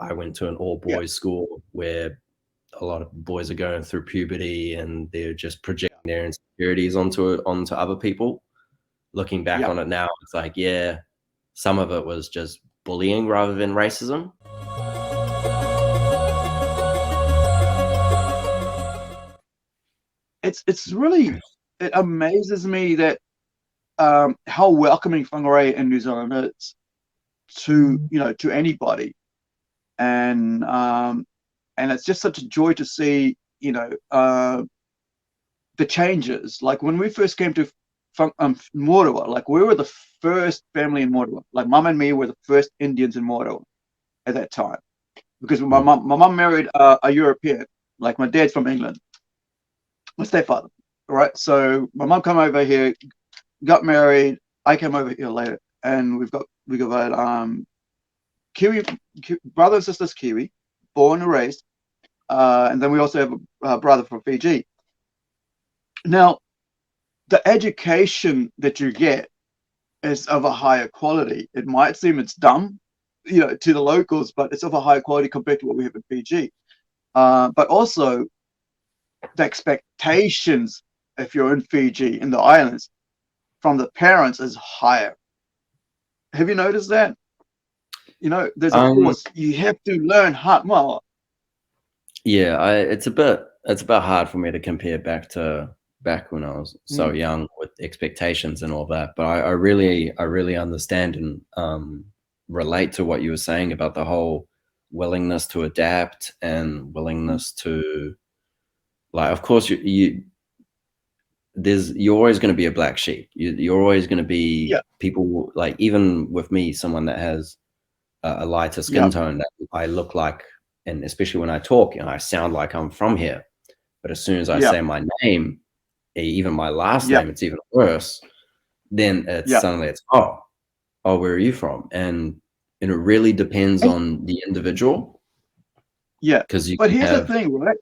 I went to an all boys school where a lot of boys are going through puberty and they're just projecting their insecurities onto other people. Looking back on it now, it's like, yeah, some of it was just bullying rather than racism. It's really, it amazes me that how welcoming whangarei in New Zealand is to, you know, to anybody, and it's just such a joy to see, you know, the changes. Like when we first came to Moroa, like we were the first family in Moroa. Like mum and me were the first Indians in Moroa at that time, because my mum married a European. Like my dad's from England, my stepfather, right? So my mum came over here, got married. I came over here later, and we got Kiwi brother and sisters, Kiwi, born and raised, and then we also have a brother from Fiji. Now, the education that you get is of a higher quality. It might seem it's dumb, you know, to the locals, but it's of a higher quality compared to what we have in Fiji. But also, the expectations, if you're in Fiji, in the islands, from the parents is higher. Have you noticed that? You know, there's a course you have to learn hard. Well, yeah, it's a bit hard for me to compare back when I was so young with expectations and all that. But I really understand and relate to what you were saying about the whole willingness to adapt and willingness to, like, of course you're always going to be a black sheep. You're always going to be people, like, even with me, someone that has a lighter skin tone, that I look like, and especially when I talk, and I sound like I'm from here. But as soon as I say my name, even my last name, it's even worse. Then it's suddenly it's oh, where are you from? And it really depends on the individual. Yeah, but here's the thing, right?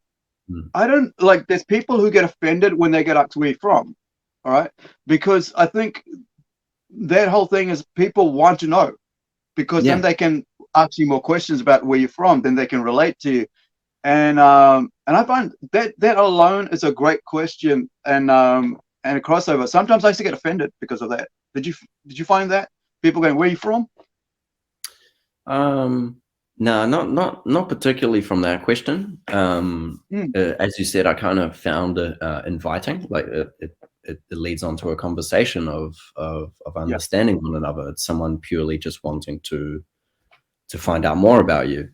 I don't like. There's people who get offended when they get asked where you're from, all right? Because I think that whole thing is people want to know, because then they can ask you more questions about where you're from, then they can relate to you. And I find that alone is a great question, and a crossover. Sometimes I used to get offended because of that. Did you find that people going, "Where are you from"? No, not particularly from that question. As you said, I kind of found it inviting. Like it leads on to a conversation of understanding one another. It's someone purely just wanting to find out more about you.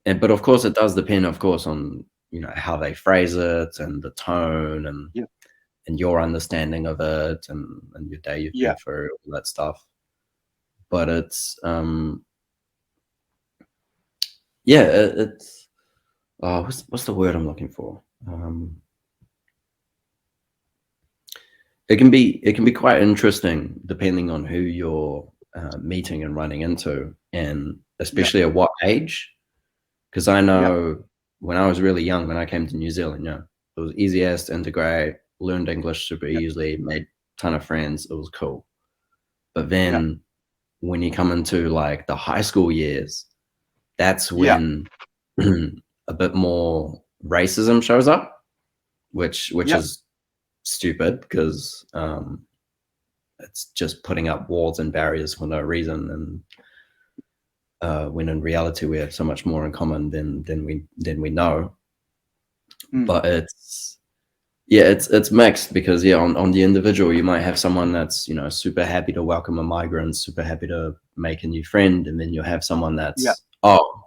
But of course, it does depend, of course, on, you know, how they phrase it and the tone and your understanding of it and your day you've been through, all that stuff. But it's it's what's the word I'm looking for? It can be quite interesting depending on who you're meeting and running into, and especially at what age. Because I know when I was really young, when I came to New Zealand, it was easy as to integrate, learned English super easily, made a ton of friends. It was cool. But then when you come into like the high school years, that's when a bit more racism shows up, which is stupid, because it's just putting up walls and barriers for no reason. And when in reality we have so much more in common than we know. But it's mixed, because on the individual you might have someone that's, you know, super happy to welcome a migrant, super happy to make a new friend, and then you'll have someone that's oh,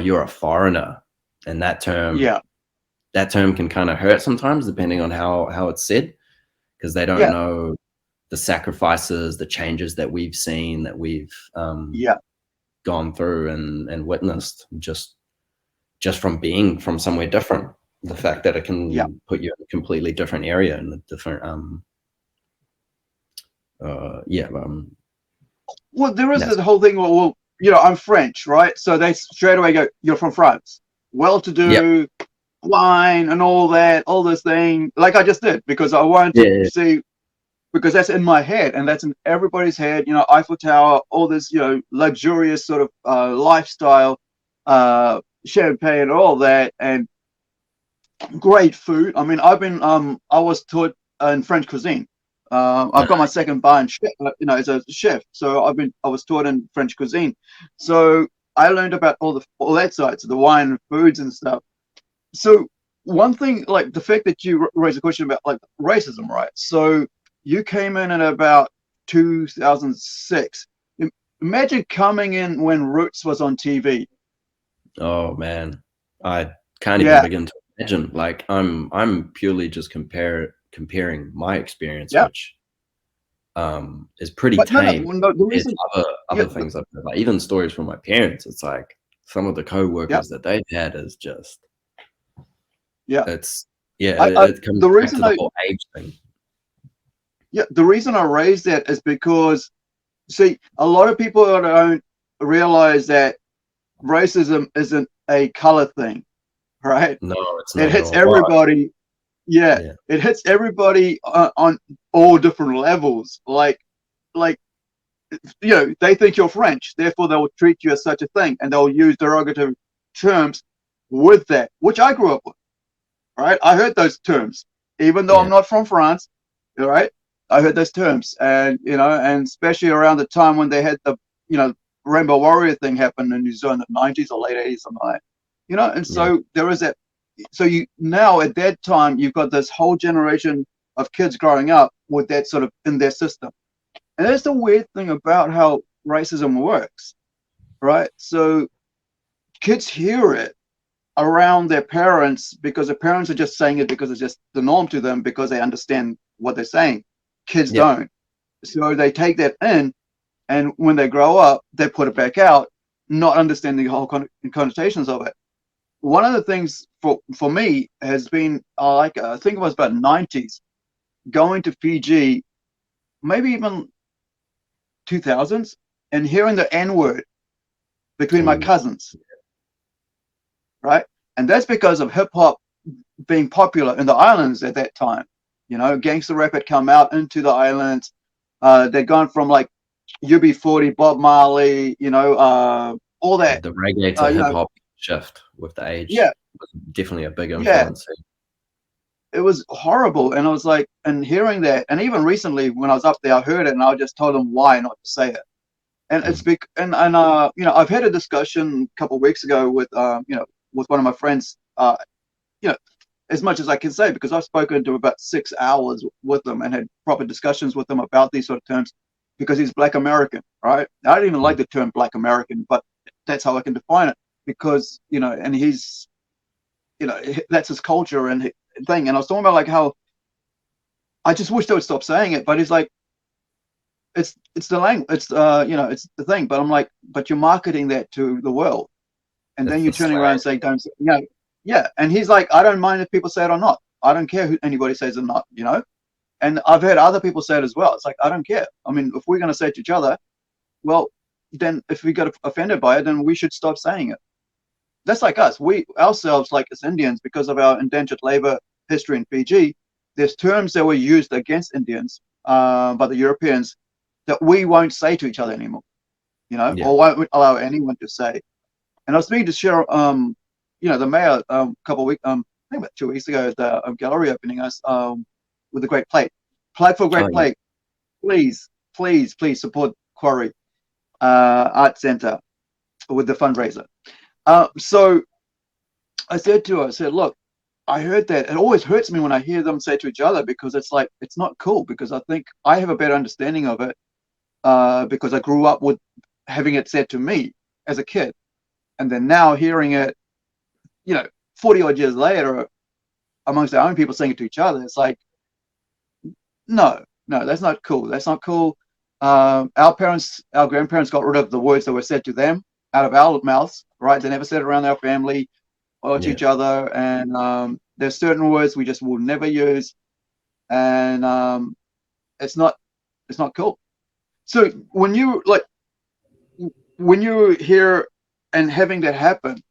you're a foreigner, and that term can kind of hurt sometimes, depending on how it's said, because they don't know the sacrifices, the changes that we've seen, that we've gone through and witnessed just from being from somewhere different. The fact that it can put you in a completely different area and a different well, there is the whole thing. Well, you know, I'm French, right? So they straight away go, "You're from France, well-to-do, wine and all this thing." Like I just did, because I wanted to see, because that's in my head and that's in everybody's head. You know, Eiffel Tower, all this, you know, luxurious sort of lifestyle. champagne and all that, and great food. I mean, I was taught in French cuisine. I've got my second bar in chef, as a chef. So I was taught in French cuisine. So I learned about all that side, so the wine and foods and stuff. So one thing, like the fact that you raised a question about like racism, right? So you came in at about 2006. Imagine coming in when Roots was on TV. Oh man, I can't even begin to imagine. Like I'm purely just comparing my experience, which is pretty tame. No, the reason, other things I've heard, like even stories from my parents. It's like some of the co-workers that they've had is just it's it comes back to the whole age thing. Yeah, the reason I raised that is because, see, a lot of people don't realize that racism isn't a color thing, right? No, it's not. It hits everybody. Yeah, it hits everybody on all different levels. Like, they think you're French, therefore they will treat you as such a thing, and they'll use derogatory terms with that, which I grew up with, right? I heard those terms, even though I'm not from France, all right? I heard those terms, and and especially around the time when they had the Rainbow Warrior thing happen in New Zealand in the 90s or late 80s, something like that. And so there is that. So now at that time you've got this whole generation of kids growing up with that sort of in their system, and that's the weird thing about how racism works, right? So kids hear it around their parents because the parents are just saying it because it's just the norm to them because they understand what they're saying. Kids don't. So they take that in, and when they grow up, they put it back out, not understanding the whole connotations of it. One of the things for me has been, I think it was about 90s, going to Fiji, maybe even 2000s, and hearing the N-word between my cousins, right? And that's because of hip-hop being popular in the islands at that time. Gangster rap had come out into the islands. They'd gone from like UB40, Bob Marley, all that. The reggae to hip hop shift with the age. Yeah, was definitely a big influence. It was horrible, and I was like, and hearing that, and even recently when I was up there, I heard it, and I just told them why not to say it. And it's and I've had a discussion a couple of weeks ago with with one of my friends, as much as I can say, because I've spoken to about 6 hours with them and had proper discussions with them about these sort of terms, because he's Black American, right? I don't even like the term Black American, but that's how I can define it, because, and he's, that's his culture and thing. And I was talking about like how I just wish they would stop saying it, but he's like, it's the language, it's, it's the thing. But I'm like, but you're marketing that to the world. And then you're turning around and saying, don't, yeah. And he's like, I don't mind if people say it or not. I don't care who anybody says it or not, And I've heard other people say it as well. It's like, I don't care. I mean, if we're going to say it to each other, well, then if we got offended by it, then we should stop saying it. That's like us. We ourselves, like as Indians, because of our indentured labor history in Fiji, there's terms that were used against Indians by the Europeans that we won't say to each other anymore, or won't allow anyone to say. And I was speaking to Cheryl, the mayor, a couple of weeks, I think about 2 weeks ago at the gallery opening us with a great plate. Plate for Great Plate. Please, please, please support Quarry Art Center with the fundraiser. So I said to her, look, I heard that. It always hurts me when I hear them say to each other, because it's like, it's not cool, because I think I have a better understanding of it because I grew up with having it said to me as a kid. And then now hearing it, 40 odd years later, amongst our own people saying it to each other, it's like, no, that's not cool. That's not cool. Our grandparents got rid of the words that were said to them out of our mouths, right? They never said it around our family or to each other. And there's certain words we just will never use. And it's not cool. So when you hear and having that happen,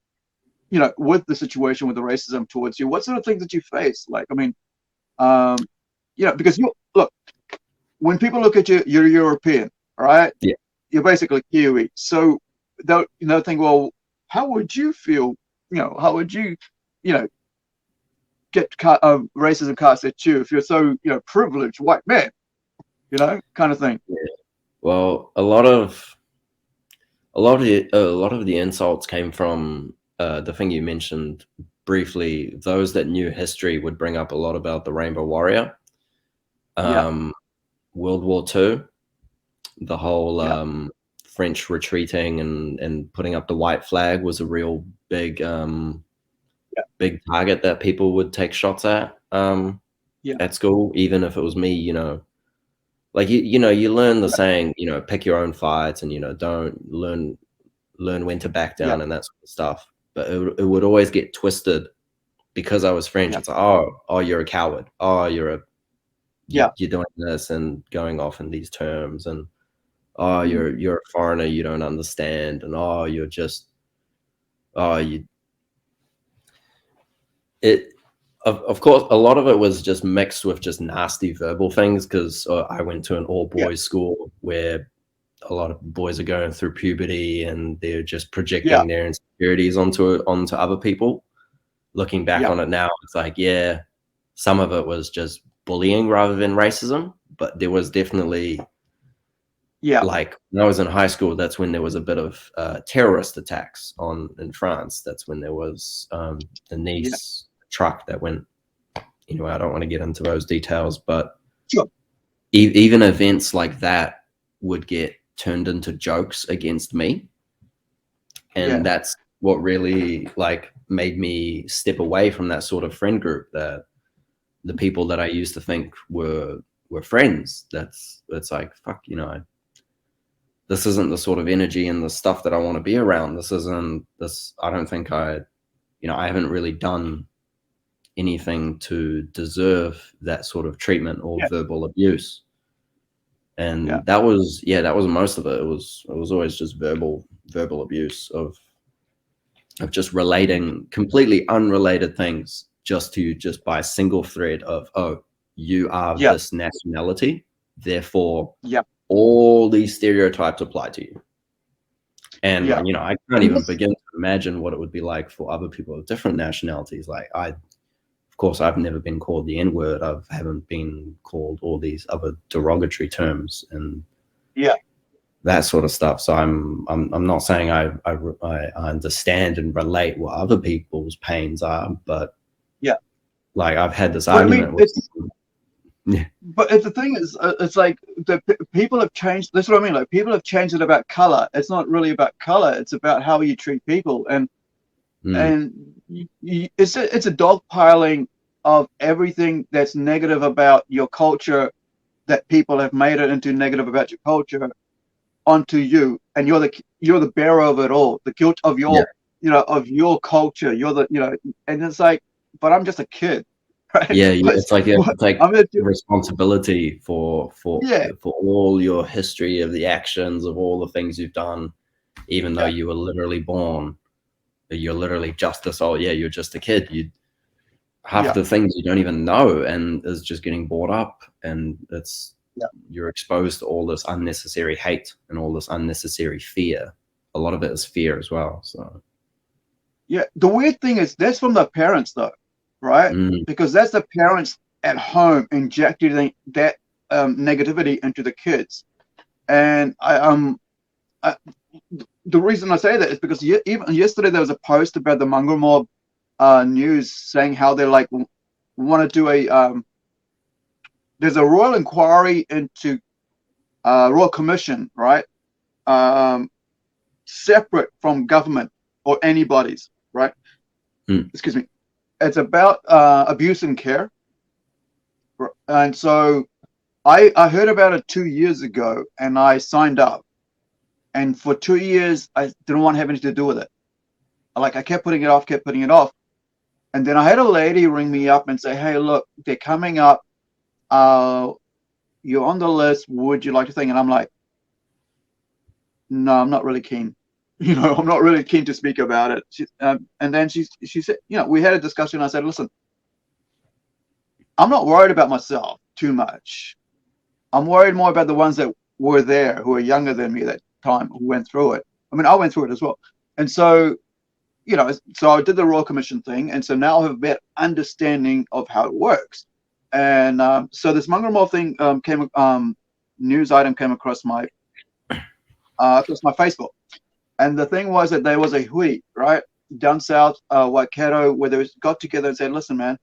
with the situation with the racism towards you, what sort of things did you face? Like, I mean, because when people look at you, you're European, right? Yeah. You're basically Kiwi. So they'll think, well, how would you feel? How would you, get racism cast at you if you're so, privileged white man, kind of thing. Yeah. Well, a lot of the insults came from the thing you mentioned briefly. Those that knew history would bring up a lot about the Rainbow Warrior, World War II, the whole French retreating and putting up the white flag was a real big big target that people would take shots at at school, even if it was me. Like you learn the saying, pick your own fights, and don't learn when to back down and that sort of stuff. But it would always get twisted because I was French. It's like, oh, you're a coward. Oh, you're doing this and going off in these terms, and oh, you're a foreigner, you don't understand, and oh, you're just Of course, a lot of it was just mixed with just nasty verbal things, because I went to an all-boys school where a lot of boys are going through puberty and they're just projecting their insecurities onto other people. Looking back on it now, it's like, some of it was just bullying rather than racism, but there was definitely, like when I was in high school, that's when there was a bit of terrorist attacks in France. That's when there was the Nice truck that went. Anyway, I don't want to get into those details, but even events like that would get turned into jokes against me, and that's what really made me step away from that sort of friend group. That the people that I used to think were friends, it's like, fuck, this isn't the sort of energy and the stuff that I want to be around. I don't think I haven't really done anything to deserve that sort of treatment or verbal abuse. And that was most of it. It was always just verbal abuse of just relating completely unrelated things just by a single thread of, oh, you are this nationality, therefore all these stereotypes apply to you. And I can't even begin to imagine what it would be like for other people of different nationalities. Of course, I've never been called the N-word. I haven't been called all these other derogatory terms and that sort of stuff. So I'm not saying I understand and relate what other people's pains are, but I've had this argument. But the thing is, it's like people have changed. That's what I mean. Like, people have changed it about color. It's not really about color. It's about how you treat people, and it's a dogpiling of everything that's negative about your culture, that people have made it into negative about your culture, onto you, and you're the bearer of it all, the guilt of your of your culture. You're the and it's like, but I'm just a kid. Right? It's like you have to take responsibility for all your history of the actions of all the things you've done, even though you were literally born. You're literally just a soul. You're just a kid. Half the things you don't even know, and is just getting brought up, and you're exposed to all this unnecessary hate and all this unnecessary fear. A lot of it is fear as well. So the weird thing is that's from the parents though, right? Because that's the parents at home injecting that negativity into the kids. And the reason I say that is because even yesterday there was a post about the mongrel mob news saying how they're like want to do there's a royal inquiry into royal commission, right? Separate from government or anybody's, right? Excuse me. It's about abuse in care. And so I heard about it 2 years ago, and I signed up. And for 2 years, I didn't want to have anything to do with it. I kept putting it off. And then I had a lady ring me up and say, hey, look, they're coming up. You're on the list. Would you like to think? And I'm like, no, I'm not really keen. I'm not really keen to speak about it. And then she said, we had a discussion. I said, listen, I'm not worried about myself too much. I'm worried more about the ones that were there, who are younger than me at that time, who went through it. I mean, I went through it as well. And so you know, so I did the Royal Commission thing, and so now I have a better understanding of how it works. And so this Mongrel thing news item came across my Facebook, and the thing was that there was a hui right down south, Waikato, where they got together and said, "Listen, man,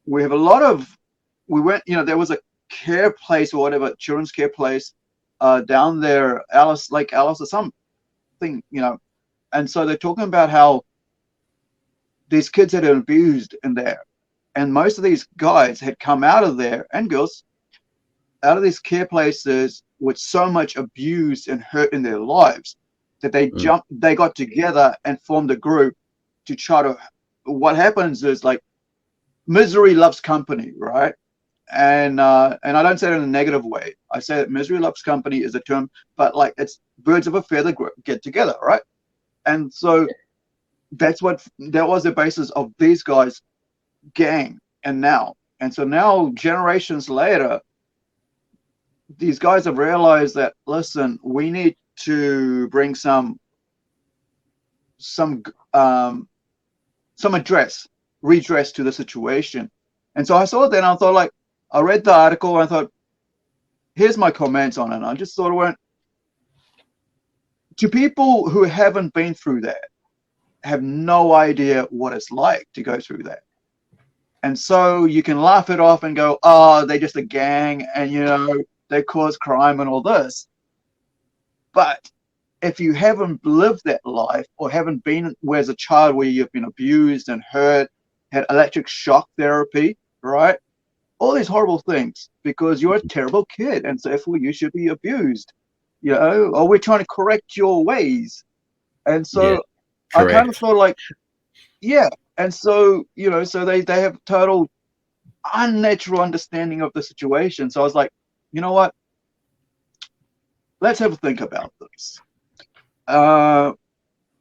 we have a lot of we went, you know, there was a care place or whatever, children's care place down there, Lake Alice or something, you know." And so they're talking about how these kids had been abused in there. And most of these guys had come out of there, and girls, out of these care places with so much abuse and hurt in their lives that they got together and formed a group to try to, what happens is, like, misery loves company, right? And I don't say it in a negative way. I say that misery loves company is a term, but like, it's birds of a feather get together, right? And so that was the basis of these guys' gang. And so now, generations later, these guys have realized that, listen, we need to bring some redress to the situation. And so I saw it then, I thought, like, I read the article and I thought, here's my comments on it. And I just sort of went, to people who haven't been through that, have no idea what it's like to go through that. And so you can laugh it off and go, oh, they're just a gang, and, you know, they cause crime and all this. But if you haven't lived that life, or haven't been where, as a child, where you've been abused and hurt, had electric shock therapy, right? All these horrible things, because you're a terrible kid, and so therefore you should be abused, you know, or we're trying to correct your ways. And so I kind of feel like, yeah. And so, you know, so they have total unnatural understanding of the situation. So I was like, you know what? Let's have a think about this.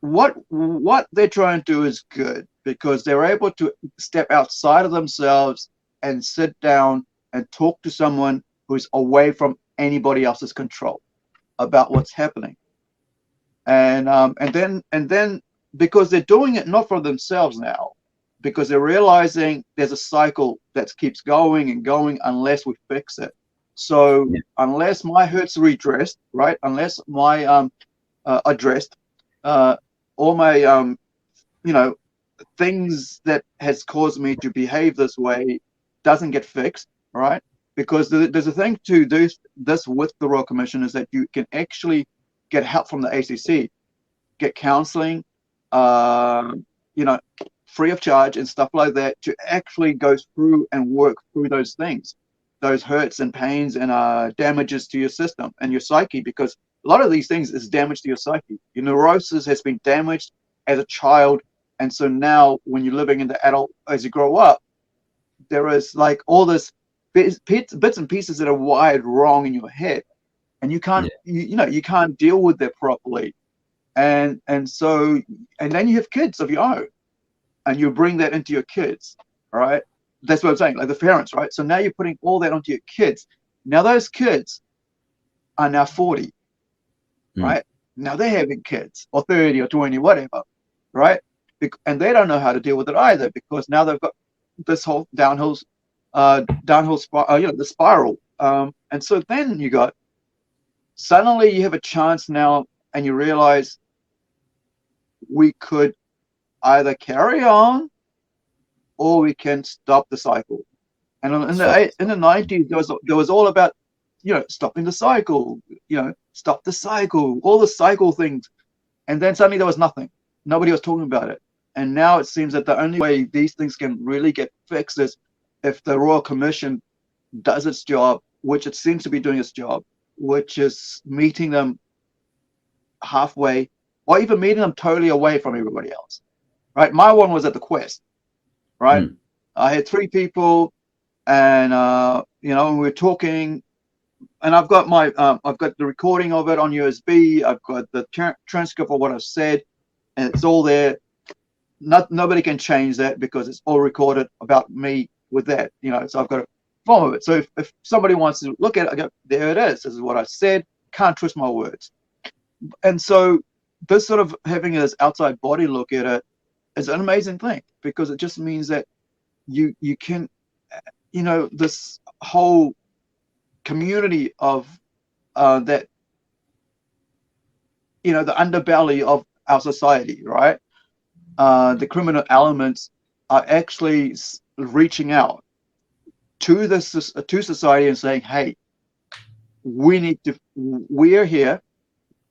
What they're trying to do is good, because they're able to step outside of themselves and sit down and talk to someone who's away from anybody else's control about what's happening. And then because they're doing it not for themselves now, because they're realizing there's a cycle that keeps going and going unless we fix it. So unless my hurt's redressed, right? Unless my addressed, all my you know, things that has caused me to behave this way doesn't get fixed, right? Because there's a thing to do this with the Royal Commission, is that you can actually get help from the ACC, get counselling, you know, free of charge and stuff like that, to actually go through and work through those things, those hurts and pains and damages to your system and your psyche, because a lot of these things is damage to your psyche. Your neurosis has been damaged as a child, and so now when you're living in the adult, as you grow up, there is like all this bits and pieces that are wired wrong in your head, and you can't you know, you can't deal with that properly. And so, and then you have kids of your own, and you bring that into your kids, right? That's what I'm saying, like the parents, right? So now you're putting all that onto your kids. Now those kids are now 40, right? Now they're having kids, or 30 or 20, whatever, right? And they don't know how to deal with it either, because now they've got this whole downhill spiral, you know, the spiral. And so then suddenly you have a chance now, and you realize we could either carry on or we can stop the cycle. And in the 90s, there was all about, you know, stopping the cycle, you know, stop the cycle, all the cycle things. And then suddenly there was nothing. Nobody was talking about it. And now it seems that the only way these things can really get fixed is if the Royal Commission does its job, which it seems to be doing its job, which is meeting them halfway, or even meeting them totally away from everybody else, right? My one was at the Quest, right? I had 3 people, and you know, we were talking, and I've got the recording of it on USB. I've got the transcript of what I've said, and it's all there. Nobody can change that, because it's all recorded about me with that, you know. So I've got a form of it. So if somebody wants to look at it, I go, there it is. This is what I said. Can't twist my words. And so this sort of having this outside body look at it is an amazing thing, because it just means that you can, you know, this whole community of that, you know, the underbelly of our society, right? The criminal elements are actually reaching out to this, to society, and saying, hey, we're here,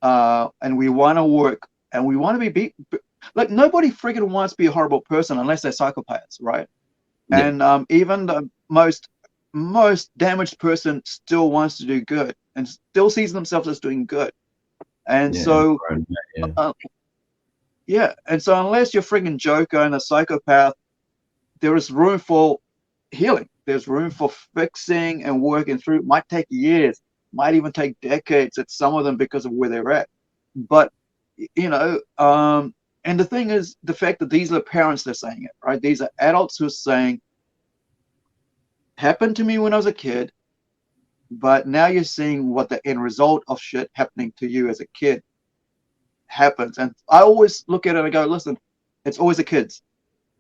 and we want to work, and we want to be like, nobody freaking wants to be a horrible person unless they're psychopaths, right? Yeah. And even the most damaged person still wants to do good and still sees themselves as doing good. And so and so unless you're freaking Joker and a psychopath, there is room for healing. There's room for fixing and working through. It might take years, might even take decades at some of them because of where they're at. But, you know, and the thing is, the fact that these are parents that are saying it, right? These are adults who are saying, happened to me when I was a kid, but now you're seeing what the end result of shit happening to you as a kid happens. And I always look at it and go, listen, it's always the kids,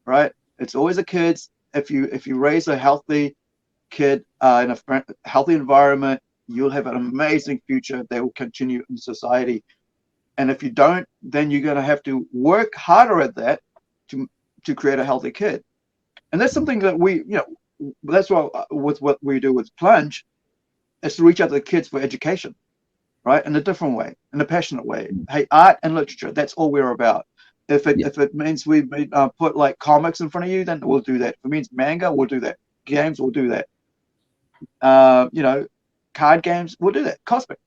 right? It's always the kids. If you raise a healthy kid in a healthy environment, you'll have an amazing future. They will continue in society. And if you don't, then you're going to have to work harder at that to create a healthy kid. And that's something that we, you know, that's why with what we do with Plunge, is to reach out to the kids for education, right? In a different way, in a passionate way. Hey, art and literature, that's all we're about. If it means we put like comics in front of you, then we'll do that. If it means manga, we'll do that. Games, we'll do that. You know, card games, we'll do that. Cosmic.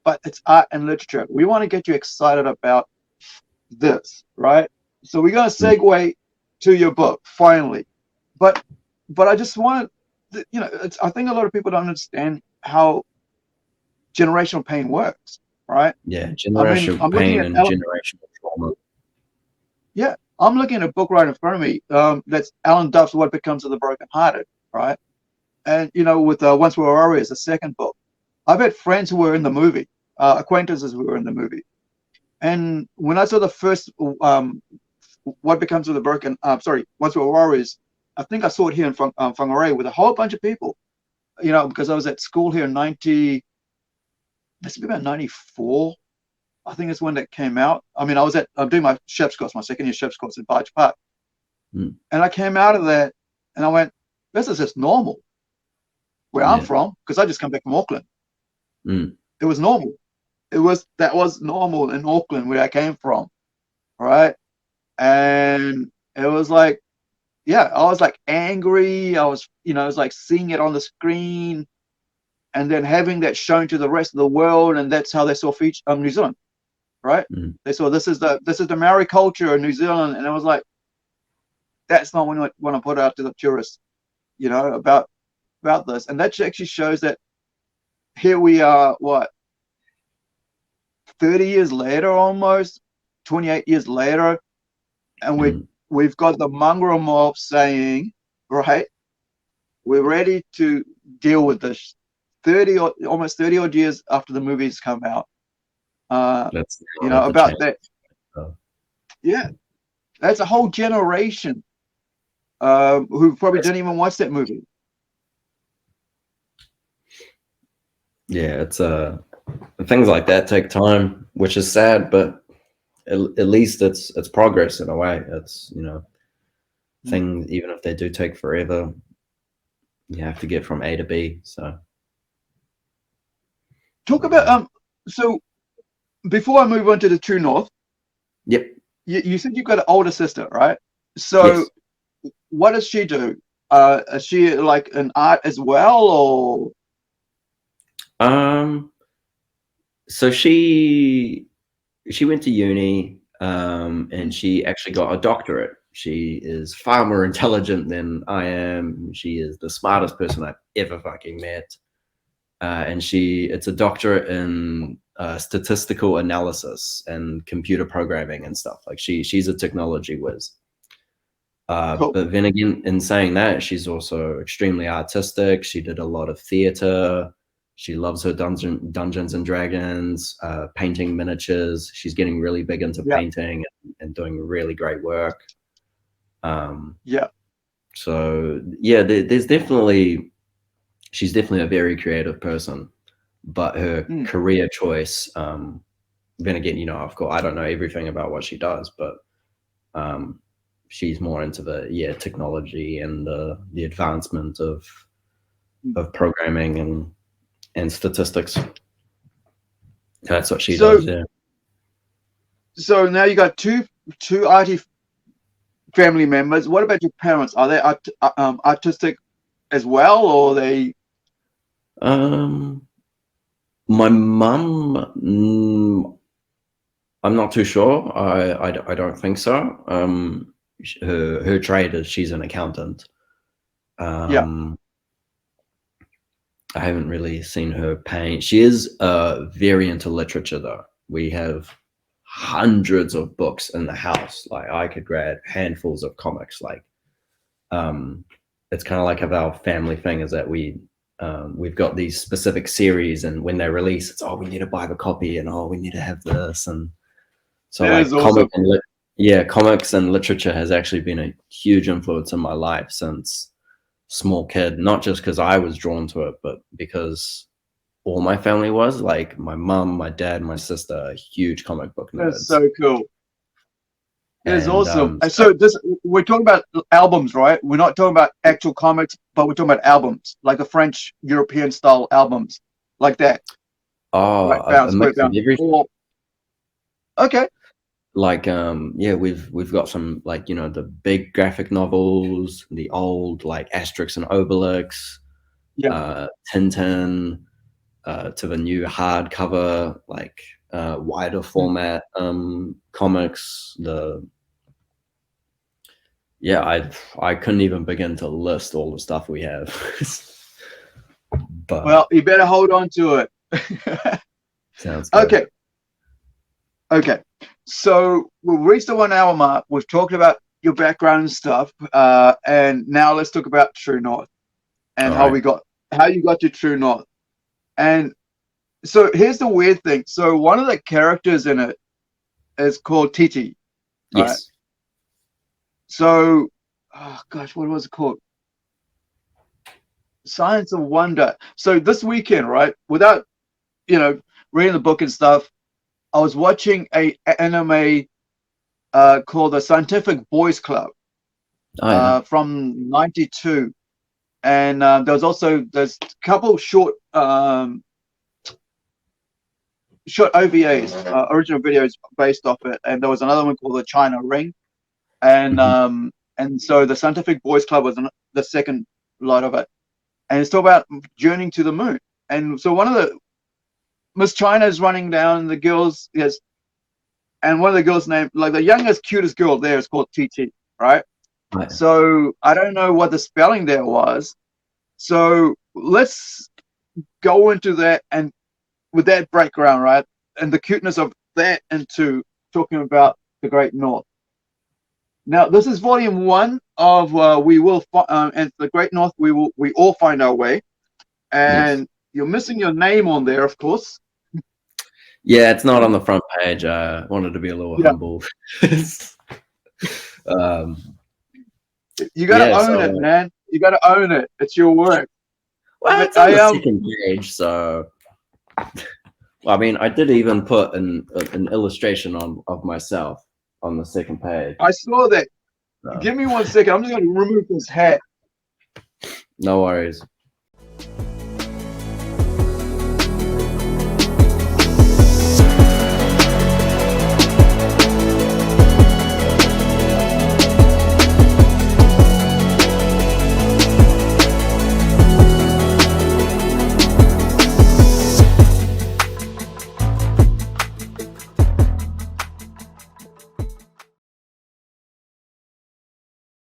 But it's art and literature. We want to get you excited about this, right? So we're going to segue to your book, finally. But I just want to, you know, I think a lot of people don't understand how generational pain works, right? Yeah, generational pain and generational trauma. Yeah, I'm looking at a book right in front of me. That's Alan Duff's What Becomes of the Brokenhearted, right? And, you know, with Once We Were Warriors, the second book, I've had friends who were in the movie, acquaintances who were in the movie. And when I saw the first What Becomes of the Once We Were Warriors, I think I saw it here in Whangarei with a whole bunch of people, you know, because I was at school here in about 94. I think it's when that came out. I mean, I'm doing my chef's course, my second year chef's course in Barge Park. And I came out of that and I went, this is just normal where I'm from, because I just come back from Auckland. It was normal. That was normal in Auckland where I came from, right? And it was like, yeah, I was like angry. I was, you know, it was like seeing it on the screen and then having that shown to the rest of the world. And that's how they saw New Zealand, right? They saw this is the Maori culture in New Zealand. And it was like, that's not what I want to put out to the tourists, you know, about this. And that actually shows that here we are, 30 years later, almost 28 years later, and we've got the mongrel mob saying, right, we're ready to deal with this. Almost 30 odd years after the movies come out, you know, about that. Yeah, that's a whole generation who probably didn't even watch that movie. Yeah, it's things like that take time, which is sad, but at least it's progress in a way. It's, you know, things, even if they do take forever, you have to get from A to B. So talk about so before I move on to the True North. Yep. You said you've got an older sister, right? So yes. What does she do? Is she like an art as well, or? So she went to uni, and she actually got a doctorate. She is far more intelligent than I am. She is the smartest person I've ever fucking met. And it's a doctorate in statistical analysis and computer programming and stuff. Like she's a technology whiz. Cool. But then again, in saying that, she's also extremely artistic. She did a lot of theater. She loves her Dungeons and Dragons, painting miniatures. She's getting really big into painting and doing really great work. So yeah, there's definitely, she's definitely a very creative person, but her career choice, then again, you know, of course, I don't know everything about what she does, but she's more into the technology and the advancement of programming and statistics. That's what she does. Yeah. So now you got two IT family members. What about your parents? Are they artistic as well, or are they? My mum, I'm not too sure. I don't think so. Her trade is she's an accountant. I haven't really seen her paint. She is very into literature, though. We have hundreds of books in the house. Like, I could grab handfuls of comics. Like, it's kind of like our family thing is that we've got these specific series, and when they release, it's, oh, we need to buy the copy, and oh, we need to have this, and so that like awesome. comics and literature has actually been a huge influence in my life since small kid, not just because I was drawn to it, but because all my family was. Like, my mom, my dad, my sister are huge comic book nerds. That's so cool. It's awesome. So we're talking about albums, right? We're not talking about actual comics, but we're talking about albums, like the French European style albums, like that. Oh, a mix of everything. Okay. Like, we've got some, like, you know, the big graphic novels, the old like Asterix and Obelix, Tintin, to the new hardcover, like wider format comics. I couldn't even begin to list all the stuff we have. But well, you better hold on to it. Sounds good. Okay. So we've reached the 1 hour mark. We've talked about your background and stuff, and now let's talk about True North and how you got to True North. And so here's the weird thing. So one of the characters in it is called Tītī. Yes. Right? So, oh gosh, what was it called? Science of Wonder. So this weekend, right, without, you know, reading the book and stuff, I was watching an anime called the Scientific Boys Club from '92, and there's a couple short OVAs, original videos based off it, and there was another one called the China Ring, and so the Scientific Boys Club was the second lot of it, and it's all about journeying to the moon. And so one of the Miss China is running down, the girls, and one of the girls' name, like the youngest, cutest girl there, is called Tītī, right? So I don't know what the spelling there was. So let's go into that, and with that background, right, and the cuteness of that, into talking about the Great North. Now, this is volume 1 of and the Great North. We all find our way, and you're missing your name on there, of course. Yeah, it's not on the front page. I wanted to be a little humble. You gotta own it, man. You gotta own it. It's your work. Well, it's on the second page, so. Well, I mean, I did even put an illustration of myself on the second page. I saw that. Give me 1 second. I'm just going to remove this hat. No worries.